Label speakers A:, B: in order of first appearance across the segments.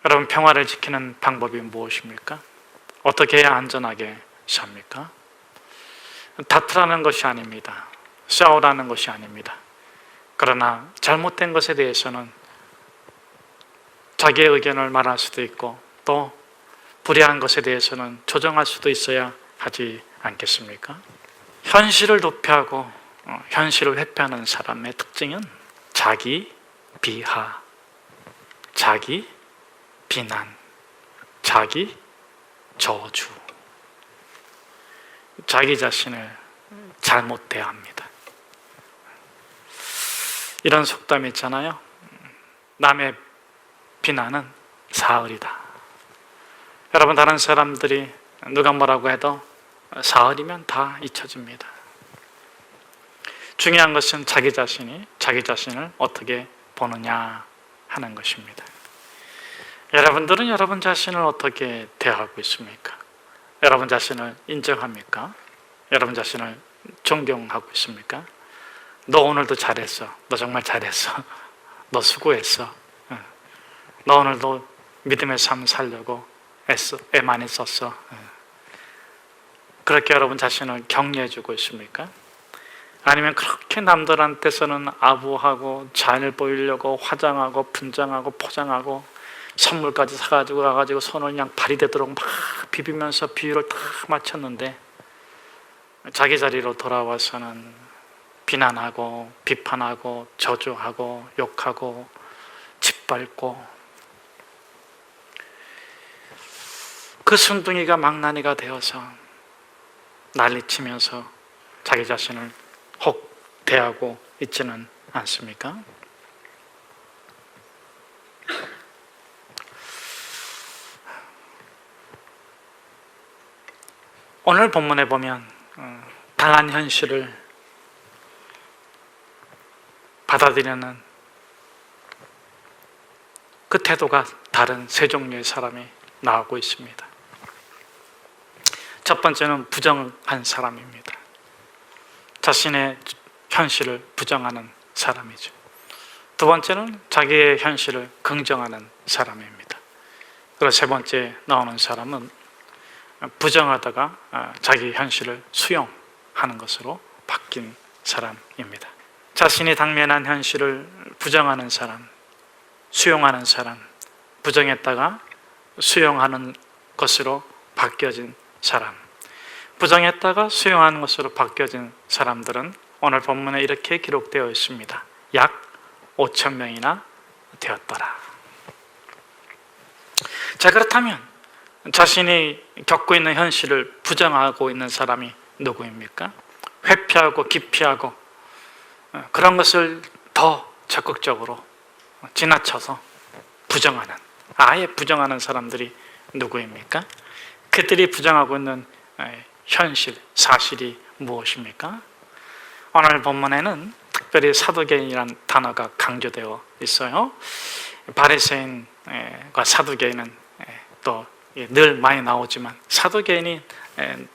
A: 여러분, 평화를 지키는 방법이 무엇입니까? 어떻게 해야 안전하게 삽니까? 다투라는 것이 아닙니다. 싸우라는 것이 아닙니다. 그러나 잘못된 것에 대해서는 자기의 의견을 말할 수도 있고, 또 불의한 것에 대해서는 조정할 수도 있어야 하지 않겠습니까? 현실을 도피하고 현실을 회피하는 사람의 특징은 자기 비하, 자기 비난, 자기 저주, 자기 자신을 잘못 대합니다. 이런 속담이 있잖아요. 남의 비난은 사흘이다. 여러분, 다른 사람들이 누가 뭐라고 해도 사흘이면 다 잊혀집니다. 중요한 것은 자기 자신이 자기 자신을 어떻게 보느냐 하는 것입니다. 여러분들은 여러분 자신을 어떻게 대하고 있습니까? 여러분 자신을 인정합니까? 여러분 자신을 존경하고 있습니까? 너 오늘도 잘했어. 너 정말 잘했어. 너 수고했어. 너 오늘도 믿음의 삶 살려고 애 많이 썼어. 그렇게 여러분 자신을 격려해주고 있습니까? 아니면 그렇게 남들한테서는 아부하고 잘 보이려고 화장하고 분장하고 포장하고 선물까지 사가지고 가가지고 손을 그냥 발이 되도록 막 비비면서 비율을 다 맞췄는데, 자기 자리로 돌아와서는 비난하고 비판하고 저주하고 욕하고 짓밟고, 그 순둥이가 망나니가 되어서 난리치면서 자기 자신을 혹 대하고 있지는 않습니까? 오늘 본문에 보면 당한 현실을 받아들이는 그 태도가 다른 세 종류의 사람이 나오고 있습니다. 첫 번째는 부정한 사람입니다. 자신의 현실을 부정하는 사람이죠. 두 번째는 자기의 현실을 긍정하는 사람입니다. 그리고 세 번째 나오는 사람은 부정하다가 자기 현실을 수용하는 것으로 바뀐 사람입니다. 자신이 당면한 현실을 부정하는 사람, 수용하는 사람, 부정했다가 수용하는 것으로 바뀌어진 사람, 부정했다가 수용하는 것으로 바뀌어진 사람들은 오늘 본문에 이렇게 기록되어 있습니다. 약 5천 명이나 되었더라. 자, 그렇다면 자신이 겪고 있는 현실을 부정하고 있는 사람이 누구입니까? 회피하고 기피하고 그런 것을 더 적극적으로 지나쳐서 부정하는, 아예 부정하는 사람들이 누구입니까? 그들이 부정하고 있는 현실, 사실이 무엇입니까? 오늘 본문에는 특별히 사두개인이라는 단어가 강조되어 있어요. 바리새인과 사두개인은 또 늘 많이 나오지만, 사두개인이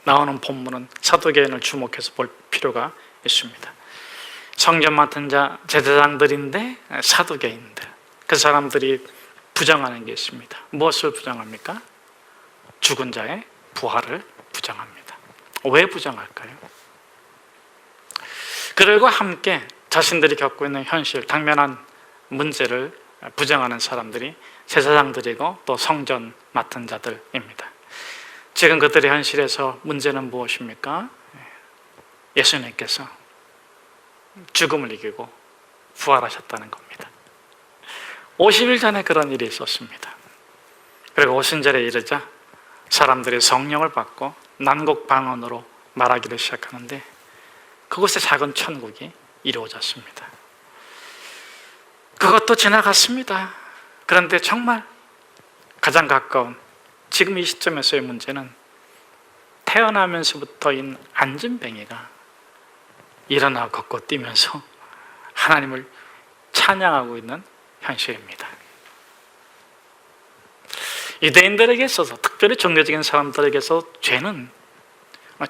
A: 나오는 본문은 사두개인을 주목해서 볼 필요가 있습니다. 성전 맡은 자 제사장들인데 사두개인들, 그 사람들이 부정하는 게 있습니다. 무엇을 부정합니까? 죽은 자의 부활을 부정합니다. 왜 부정할까요? 그들과 함께 자신들이 겪고 있는 현실, 당면한 문제를 부정하는 사람들이 제사장들이고 또 성전 맡은 자들입니다. 지금 그들의 현실에서 문제는 무엇입니까? 예수님께서 죽음을 이기고 부활하셨다는 겁니다. 50일 전에 그런 일이 있었습니다. 그리고 오순절에 이르자 사람들이 성령을 받고 난곡방언으로 말하기를 시작하는데, 그곳에 작은 천국이 이루어졌습니다. 그것도 지나갔습니다. 그런데 정말 가장 가까운 지금 이 시점에서의 문제는 태어나면서부터인 안진뱅이가 일어나 걷고 뛰면서 하나님을 찬양하고 있는 현실입니다. 유대인들에게 있어서, 특별히 종교적인 사람들에게서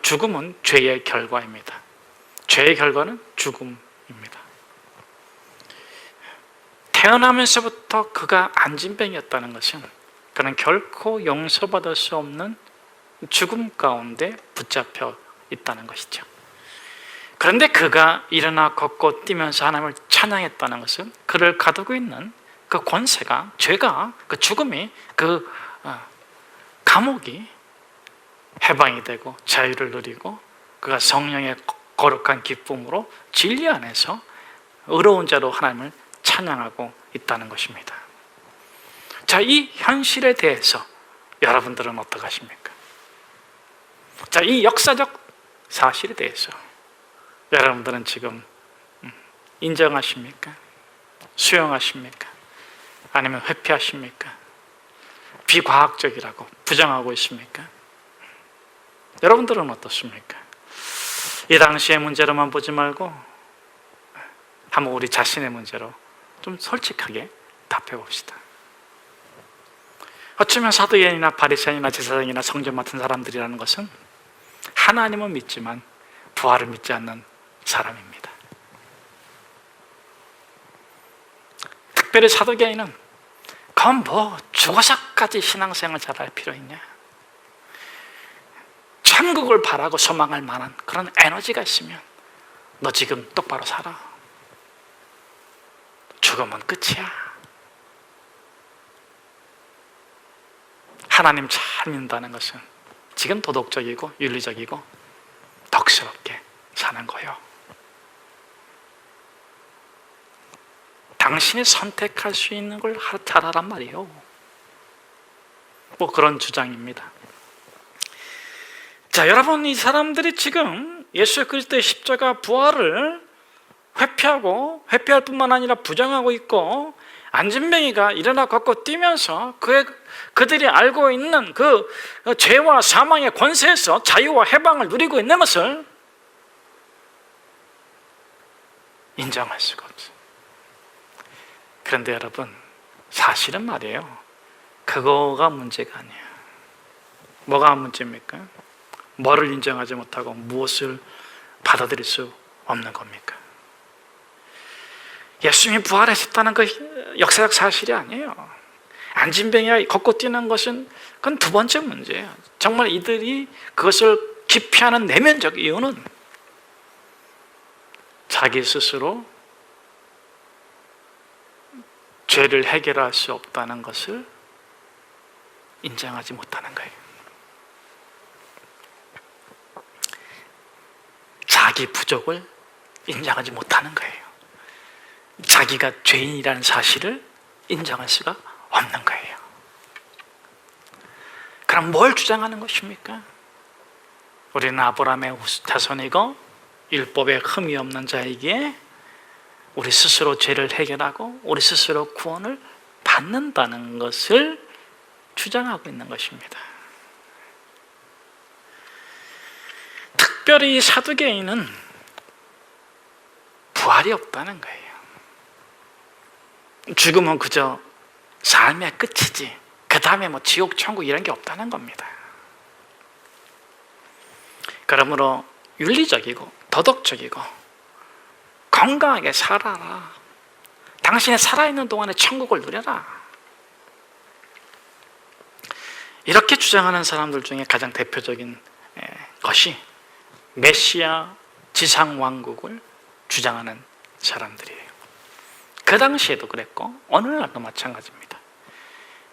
A: 죽음은 죄의 결과입니다. 죄의 결과는 죽음입니다. 태어나면서부터 그가 안진뱅이였다는 것은 그는 결코 용서받을 수 없는 죽음 가운데 붙잡혀 있다는 것이죠. 그런데 그가 일어나 걷고 뛰면서 하나님을 찬양했다는 것은 그를 가두고 있는 그 권세가, 죄가, 그 죽음이, 그 감옥이 해방이 되고 자유를 누리고 그가 성령의 거룩한 기쁨으로 진리 안에서 의로운 자로 하나님을 찬양하고 있다는 것입니다. 자, 이 현실에 대해서 여러분들은 어떻게 하십니까? 자, 이 역사적 사실에 대해서 여러분들은 지금 인정하십니까? 수용하십니까? 아니면 회피하십니까? 비과학적이라고 부정하고 있습니까? 여러분들은 어떻습니까? 이 당시의 문제로만 보지 말고 한번 우리 자신의 문제로 좀 솔직하게 답해 봅시다. 어쩌면 사도행전이나 바리새인이나 제사장이나 성전 맡은 사람들이라는 것은 하나님은 믿지만 부활을 믿지 않는 사람입니다. 특별히 사도계인은 그건 뭐 죽어서까지 신앙생활 잘할 필요 있냐? 천국을 바라고 소망할 만한 그런 에너지가 있으면 너 지금 똑바로 살아. 죽으면 끝이야. 하나님 잘 믿는다는 것은 지금 도덕적이고 윤리적이고 덕스럽게 사는 거예요. 당신이 선택할 수 있는 걸 잘하란 말이에요. 뭐 그런 주장입니다. 자, 여러분, 이 사람들이 지금 예수 그리스도의 십자가 부활을 회피할 뿐만 아니라 부정하고 있고, 안진뱅이가 일어나 걷고 뛰면서 그들이 알고 있는 그 죄와 사망의 권세에서 자유와 해방을 누리고 있는 것을 인정할 수가 없어요. 그런데 여러분, 사실은 말이에요, 그거가 문제가 아니에요. 뭐가 문제입니까? 뭐를 인정하지 못하고 무엇을 받아들일 수 없는 겁니까? 예수님이 부활하셨다는 그 역사적 사실이 아니에요. 안진뱅이가 걷고 뛰는 것은 그건 두 번째 문제예요. 정말 이들이 그것을 기피하는 내면적 이유는 자기 스스로 죄를 해결할 수 없다는 것을 인정하지 못하는 거예요. 자기 부족을 인정하지 못하는 거예요. 자기가 죄인이라는 사실을 인정할 수가 없는 거예요. 그럼 뭘 주장하는 것입니까? 우리는 아브라함의 자손이고 율법에 흠이 없는 자에게 우리 스스로 죄를 해결하고 우리 스스로 구원을 받는다는 것을 주장하고 있는 것입니다. 특별히 사두개인은 부활이 없다는 거예요. 죽음은 그저 삶의 끝이지 그 다음에 뭐 지옥, 천국 이런 게 없다는 겁니다. 그러므로 윤리적이고 도덕적이고 건강하게 살아라. 당신이 살아있는 동안에 천국을 누려라. 이렇게 주장하는 사람들 중에 가장 대표적인 것이 메시아 지상왕국을 주장하는 사람들이에요. 그 당시에도 그랬고 오늘날도 마찬가지입니다.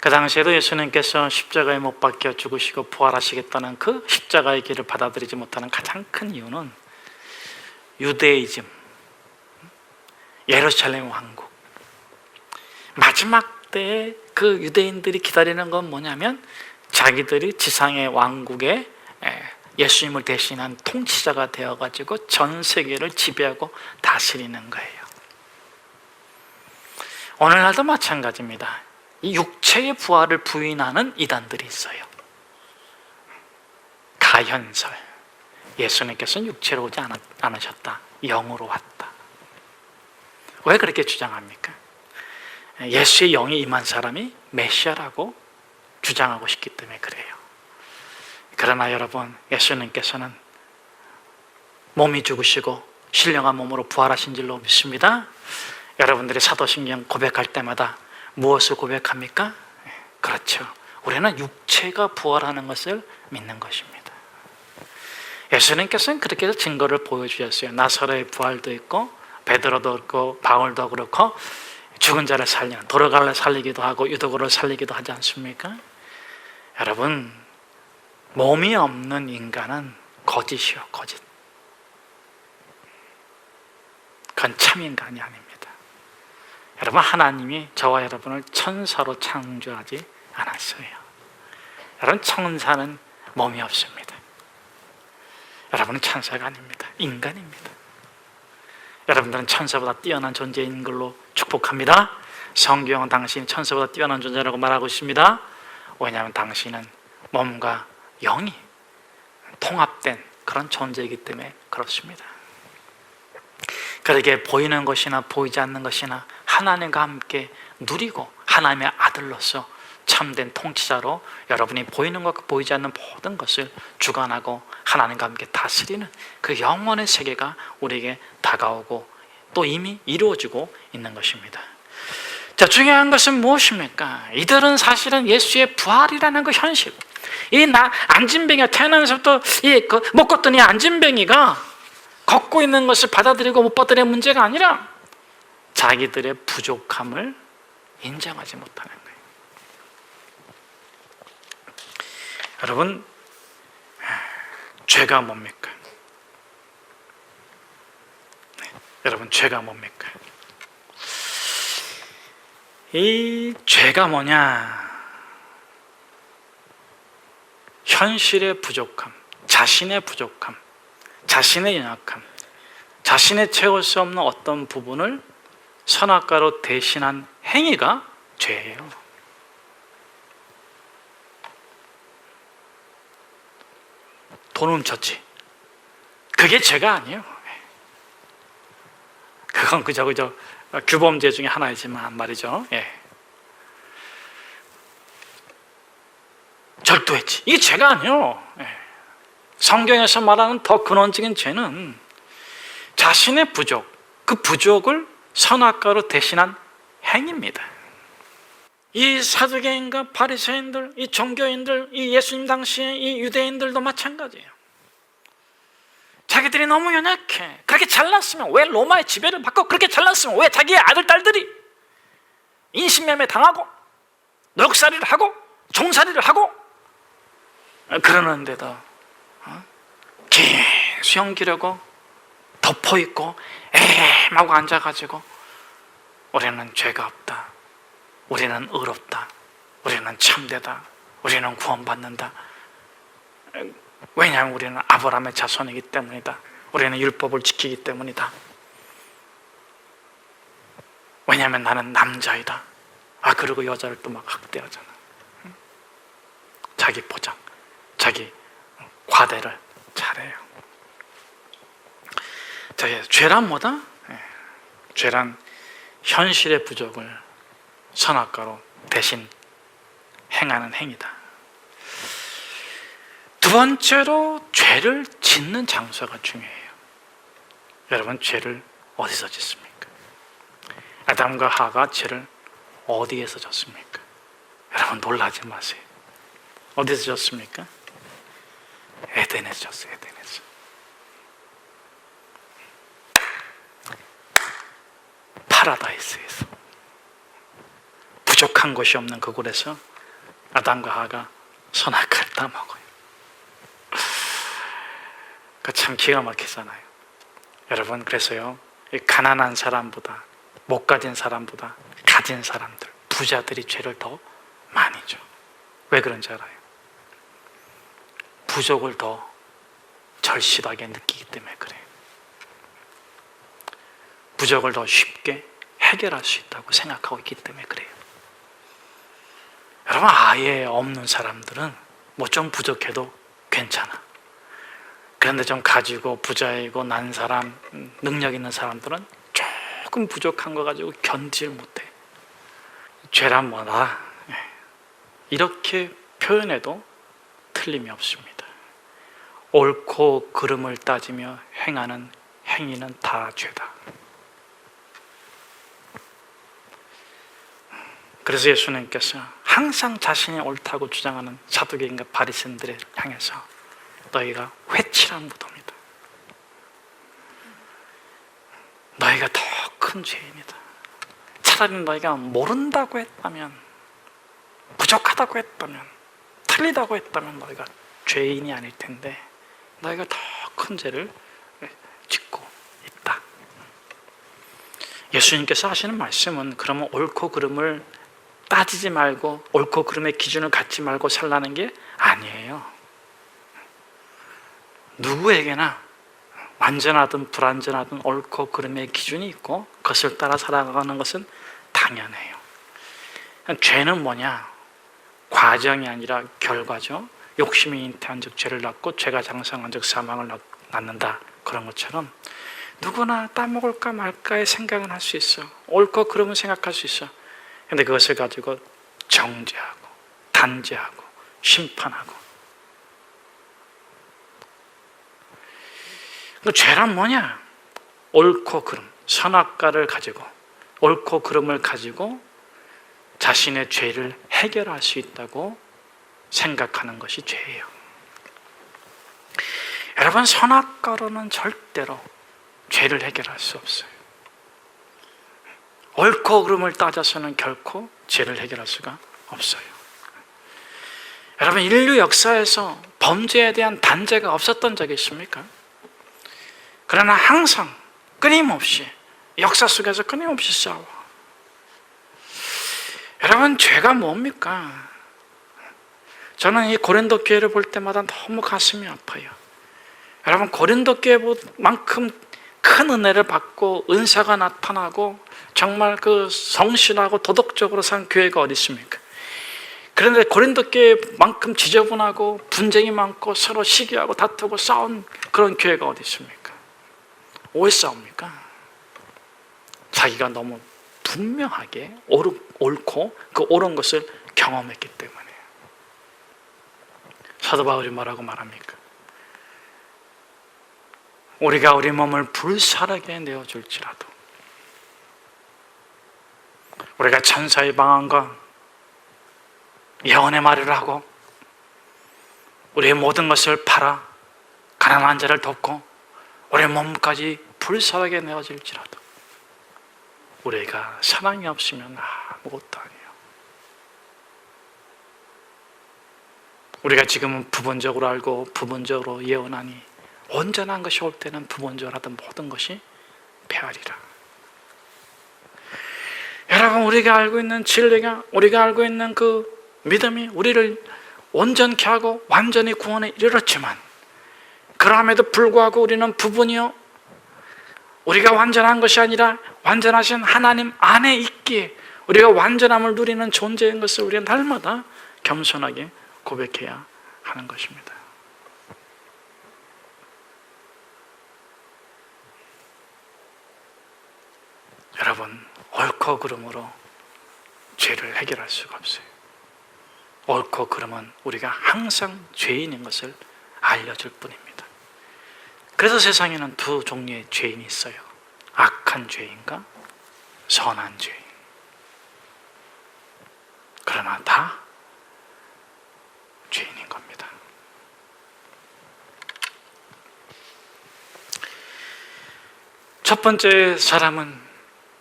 A: 그 당시에도 예수님께서 십자가에 못 박혀 죽으시고 부활하시겠다는 그 십자가의 길을 받아들이지 못하는 가장 큰 이유는 유대이즘, 예루살렘 왕국, 마지막 때에 그 유대인들이 기다리는 건 뭐냐면 자기들이 지상의 왕국에 예수님을 대신한 통치자가 되어가지고 전 세계를 지배하고 다스리는 거예요. 오늘날도 마찬가지입니다. 이 육체의 부활을 부인하는 이단들이 있어요. 가현설, 예수님께서는 육체로 오지 않으셨다, 영으로 왔다. 왜 그렇게 주장합니까? 예수의 영이 임한 사람이 메시아라고 주장하고 싶기 때문에 그래요. 그러나 여러분, 예수님께서는 몸이 죽으시고 신령한 몸으로 부활하신 줄로 믿습니다. 여러분들이 사도신경 고백할 때마다 무엇을 고백합니까? 그렇죠. 우리는 육체가 부활하는 것을 믿는 것입니다. 예수님께서는 그렇게 해서 증거를 보여주셨어요. 나사로의 부활도 있고 베드로도 있고 바울도 그렇고 죽은 자를 살리는 도로가를 살리기도 하고 유도고를 살리기도 하지 않습니까? 여러분, 몸이 없는 인간은 거짓이요, 거짓. 그건 참 인간이 아닙니다. 여러분, 하나님이 저와 여러분을 천사로 창조하지 않았어요. 여러분, 천사는 몸이 없습니다. 여러분은 천사가 아닙니다. 인간입니다. 여러분들은 천사보다 뛰어난 존재인 걸로 축복합니다. 성경은 당신이 천사보다 뛰어난 존재라고 말하고 있습니다. 왜냐하면 당신은 몸과 영이 통합된 그런 존재이기 때문에 그렇습니다. 그러기에 보이는 것이나 보이지 않는 것이나 하나님과 함께 누리고 하나님의 아들로서 참된 통치자로 여러분이 보이는 것과 보이지 않는 모든 것을 주관하고 하나님과 함께 다스리는 그 영원의 세계가 우리에게 다가오고 또 이미 이루어지고 있는 것입니다. 자, 중요한 것은 무엇입니까? 이들은 사실은 예수의 부활이라는 그 현실, 안진뱅이가 태어나면서부터 못 걷던 이 안진뱅이가 걷고 있는 것을 받아들이고 못 받아들이는 문제가 아니라 자기들의 부족함을 인정하지 못하는 거예요. 여러분, 죄가 뭡니까? 여러분, 죄가 뭡니까? 이 죄가 뭐냐? 현실의 부족함, 자신의 부족함, 자신의 연약함, 자신의 채울 수 없는 어떤 부분을 선악과로 대신한 행위가 죄예요. 돈 훔쳤지. 그게 죄가 아니에요. 그건 그저 규범죄 중에 하나이지만 말이죠. 절도했지. 이게 죄가 아니에요. 성경에서 말하는 더 근원적인 죄는 자신의 부족, 그 부족을 선악과로 대신한 행위입니다. 이 사두개인과 바리새인들, 이 종교인들, 이 예수님 당시에 이 유대인들도 마찬가지예요. 자기들이 너무 연약해. 그렇게 잘났으면 왜 로마의 지배를 받고, 그렇게 잘났으면 왜 자기의 아들, 딸들이 인신매매 당하고 노역살이를 하고 종살이를 하고 그러는데도 긴 수염 기르고 덮어입고 하고 앉아가지고 우리는 죄가 없다, 우리는 의롭다, 우리는 참되다, 우리는 구원받는다. 왜냐하면 우리는 아브라함의 자손이기 때문이다. 우리는 율법을 지키기 때문이다. 왜냐하면 나는 남자이다. 그리고 여자를 또 막 학대하잖아. 자기 포장, 자기 과대를 잘해요. 죄란 뭐다? 죄란 현실의 부족을 선악과로 대신 행하는 행위다. 두 번째로 죄를 짓는 장소가 중요해요. 여러분, 죄를 어디서 짓습니까? 아담과 하가 죄를 어디에서 졌습니까? 여러분, 놀라지 마세요. 어디서 졌습니까? 에덴에서 졌어요. 에덴에서. 파라다이스에서, 부족한 것이 없는 그곳에서 아담과 하가 선악과를 따먹어요. 참 기가 막히잖아요. 여러분, 그래서요, 가난한 사람보다, 못 가진 사람보다 가진 사람들, 부자들이 죄를 더 많이 져. 왜 그런지 알아요? 부족을 더 절실하게 느끼기 때문에 그래요. 부족을 더 쉽게 해결할 수 있다고 생각하고 있기 때문에 그래요. 여러분, 아예 없는 사람들은 뭐 좀 부족해도 괜찮아. 그런데 좀 가지고 부자이고 난 사람, 능력 있는 사람들은 조금 부족한 거 가지고 견디질 못해. 죄란 뭐다? 이렇게 표현해도 틀림이 없습니다. 옳고 그름을 따지며 행하는 행위는 다 죄다. 그래서 예수님께서 항상 자신이 옳다고 주장하는 사두개인과 바리새인들을 향해서 너희가 회칠한 무덤이다. 너희가 더 큰 죄인이다. 차라리 너희가 모른다고 했다면, 부족하다고 했다면, 틀리다고 했다면 너희가 죄인이 아닐 텐데 너희가 더 큰 죄를 짓고 있다. 예수님께서 하시는 말씀은 그러면 옳고 그름을 따지지 말고 옳고 그름의 기준을 갖지 말고 살라는 게 아니에요. 누구에게나 완전하든 불완전하든 옳고 그름의 기준이 있고 그것을 따라 살아가는 것은 당연해요. 죄는 뭐냐? 과정이 아니라 결과죠. 욕심이 잉태한 즉 죄를 낳고 죄가 장성한 즉 사망을 낳는다. 그런 것처럼 누구나 따먹을까 말까의 생각은 할 수 있어. 옳고 그름은 생각할 수 있어. 그런데 그것을 가지고 정죄하고 단죄하고 심판하고, 그 죄란 뭐냐? 옳고 그름, 선악과를 가지고 옳고 그름을 가지고 자신의 죄를 해결할 수 있다고 생각하는 것이 죄예요. 여러분, 선악과로는 절대로 죄를 해결할 수 없어요. 옳고 그름을 따져서는 결코 죄를 해결할 수가 없어요. 여러분, 인류 역사에서 범죄에 대한 단죄가 없었던 적이 있습니까? 그러나 항상 끊임없이 역사 속에서 끊임없이 싸워. 여러분, 죄가 뭡니까? 저는 이 고린도 교회를 볼 때마다 너무 가슴이 아파요. 여러분, 고린도 교회만큼 큰 은혜를 받고 은사가 나타나고 정말 그 성실하고 도덕적으로 산 교회가 어디 있습니까? 그런데 고린도 교회만큼 지저분하고 분쟁이 많고 서로 시기하고 다투고 싸운 그런 교회가 어디 있습니까? 왜 싸웁니까? 자기가 너무 분명하게 옳고 그 옳은 것을 경험했기 때문에. 사도 바울이 뭐라고 말합니까? 우리가 우리 몸을 불사르게 내어줄지라도, 우리가 천사의 방언과 예언의 말을 하고 우리의 모든 것을 팔아 가난한 자를 돕고 우리의 몸까지 불사르게 내어질지라도 우리가 사랑이 없으면 아무것도 아니에요. 우리가 지금은 부분적으로 알고 부분적으로 예언하니 온전한 것이 올 때는 부분적으로 하던 모든 것이 폐하리라. 여러분, 우리가 알고 있는 진리가, 우리가 알고 있는 그 믿음이 우리를 온전케 하고 완전히 구원에 이르렀지만, 그럼에도 불구하고 우리는 부분이요, 우리가 완전한 것이 아니라 완전하신 하나님 안에 있기에 우리가 완전함을 누리는 존재인 것을 우리가 날마다 겸손하게 고백해야 하는 것입니다. 여러분, 옳고 그름으로 죄를 해결할 수가 없어요. 옳고 그름은 우리가 항상 죄인인 것을 알려줄 뿐입니다. 그래서 세상에는 두 종류의 죄인이 있어요. 악한 죄인과 선한 죄인. 그러나 다 죄인인 겁니다. 첫 번째 사람은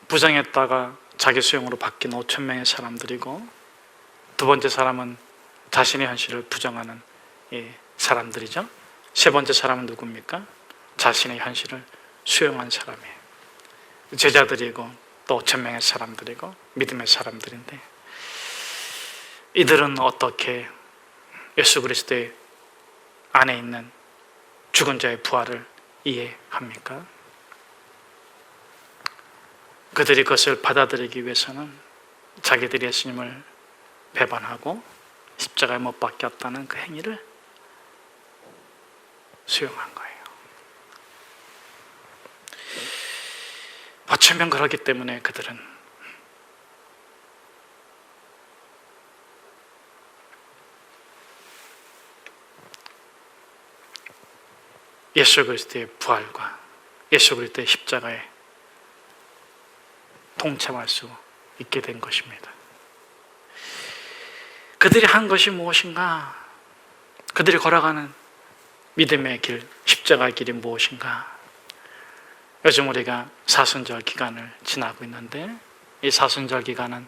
A: 부정했다가 자기 수용으로 바뀐 5,000명의 사람들이고, 두 번째 사람은 자신의 현실을 부정하는 사람들이죠. 세 번째 사람은 누굽니까? 자신의 현실을 수용한 사람이에요. 제자들이고 또 5,000명의 사람들이고 믿음의 사람들인데, 이들은 어떻게 예수 그리스도의 안에 있는 죽은 자의 부활을 이해합니까? 그들이 그것을 받아들이기 위해서는 자기들이 예수님을 배반하고 십자가에 못 박혔다는 그 행위를 수용한 거예요. 어쩌면 그렇기 때문에 그들은 예수 그리스도의 부활과 예수 그리스도의 십자가에 동참할 수 있게 된 것입니다. 그들이 한 것이 무엇인가? 그들이 걸어가는 믿음의 길, 십자가의 길이 무엇인가? 요즘 우리가 사순절 기간을 지나고 있는데 이 사순절 기간은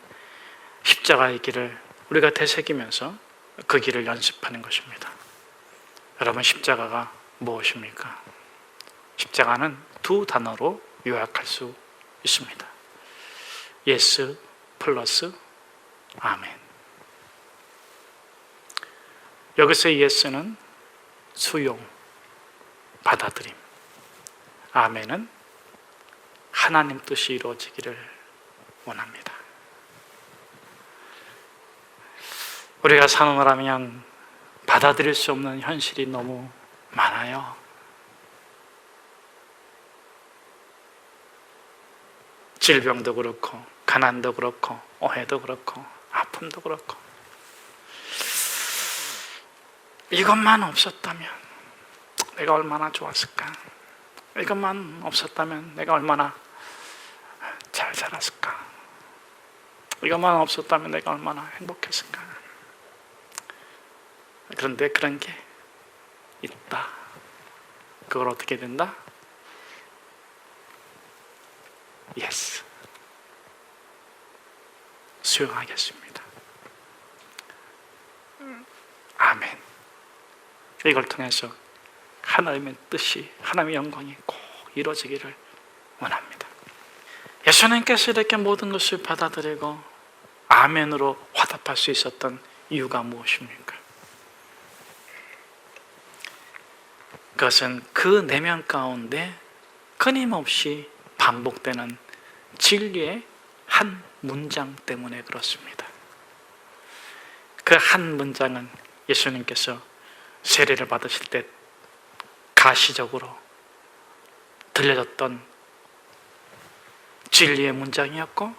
A: 십자가의 길을 우리가 되새기면서 그 길을 연습하는 것입니다. 여러분, 십자가가 무엇입니까? 십자가는 두 단어로 요약할 수 있습니다. 예스 플러스 아멘. 여기서의 예스는 수용, 받아들임. 아멘은 하나님 뜻이 이루어지기를 원합니다. 우리가 사노라면 받아들일 수 없는 현실이 너무 많아요. 질병도 그렇고, 가난도 그렇고, 오해도 그렇고, 아픔도 그렇고. 이것만 없었다면 내가 얼마나 좋았을까? 이것만 없었다면 내가 얼마나 잘 자랐을까? 이것만 없었다면 내가 얼마나 행복했을까? 그런데 그런 게 있다. 그걸 어떻게 된다? 예스. 수용하겠습니다. 아멘. 이걸 통해서 하나님의 뜻이, 하나님의 영광이 꼭 이루어지기를 원합니다. 예수님께서 이렇게 모든 것을 받아들이고 아멘으로 화답할 수 있었던 이유가 무엇입니까? 그것은 그 내면 가운데 끊임없이 반복되는 진리의 한 문장 때문에 그렇습니다. 그 한 문장은 예수님께서 세례를 받으실 때 가시적으로 들려졌던 진리의 문장이었고,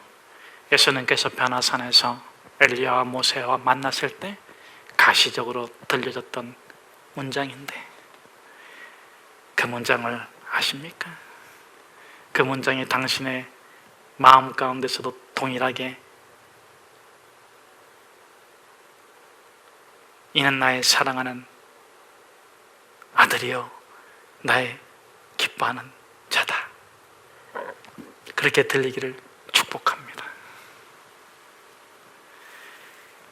A: 예수님께서 변화산에서 엘리야와 모세와 만났을 때 가시적으로 들려졌던 문장인데, 그 문장을 아십니까? 그 문장이 당신의 마음 가운데서도 동일하게 이는 나의 사랑하는 아들이요 나의 기뻐하는 자다, 그렇게 들리기를 축복합니다.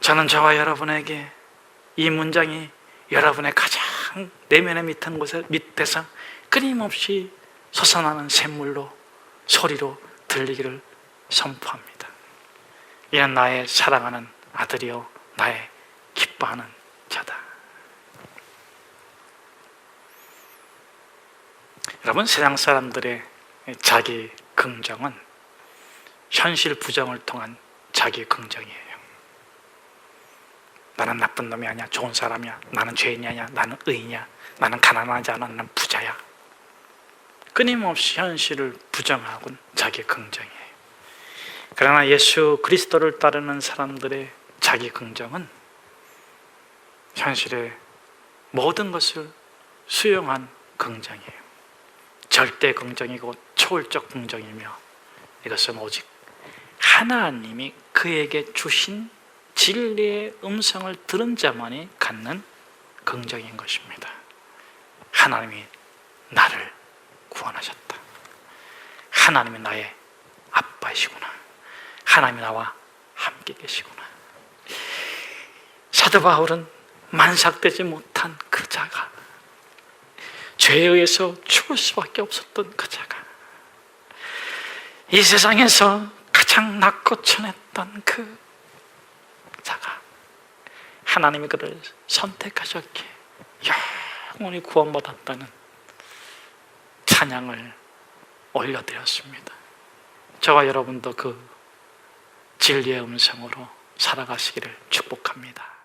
A: 저는 저와 여러분에게 이 문장이 여러분의 가장 내면의 밑에서 끊임없이 솟아나는 샘물로, 소리로 들리기를 선포합니다. 이는 나의 사랑하는 아들이요 나의 기뻐하는 자다. 여러분, 세상 사람들의 자기 긍정은 현실 부정을 통한 자기 긍정이에요. 나는 나쁜 놈이 아니야, 좋은 사람이야, 나는 죄인이 아니야, 나는 의인이야, 나는 가난하지 않아, 나는 부자야. 끊임없이 현실을 부정하곤 자기 긍정이에요. 그러나 예수 그리스도를 따르는 사람들의 자기 긍정은 현실의 모든 것을 수용한 긍정이에요. 절대 긍정이고 초월적 긍정이며, 이것은 오직 하나님이 그에게 주신 진리의 음성을 들은 자만이 갖는 긍정인 것입니다. 하나님이 나를 구원하셨다. 하나님이 나의 아빠이시구나. 하나님이 나와 함께 계시구나. 사도 바울은 만삭되지 못한 그 자가, 죄에 의해서 죽을 수밖에 없었던 그 자가, 이 세상에서 가장 낮고 천했던 그 자가 하나님이 그를 선택하셨기에 영원히 구원받았다는 찬양을 올려드렸습니다. 저와 여러분도 그 진리의 음성으로 살아가시기를 축복합니다.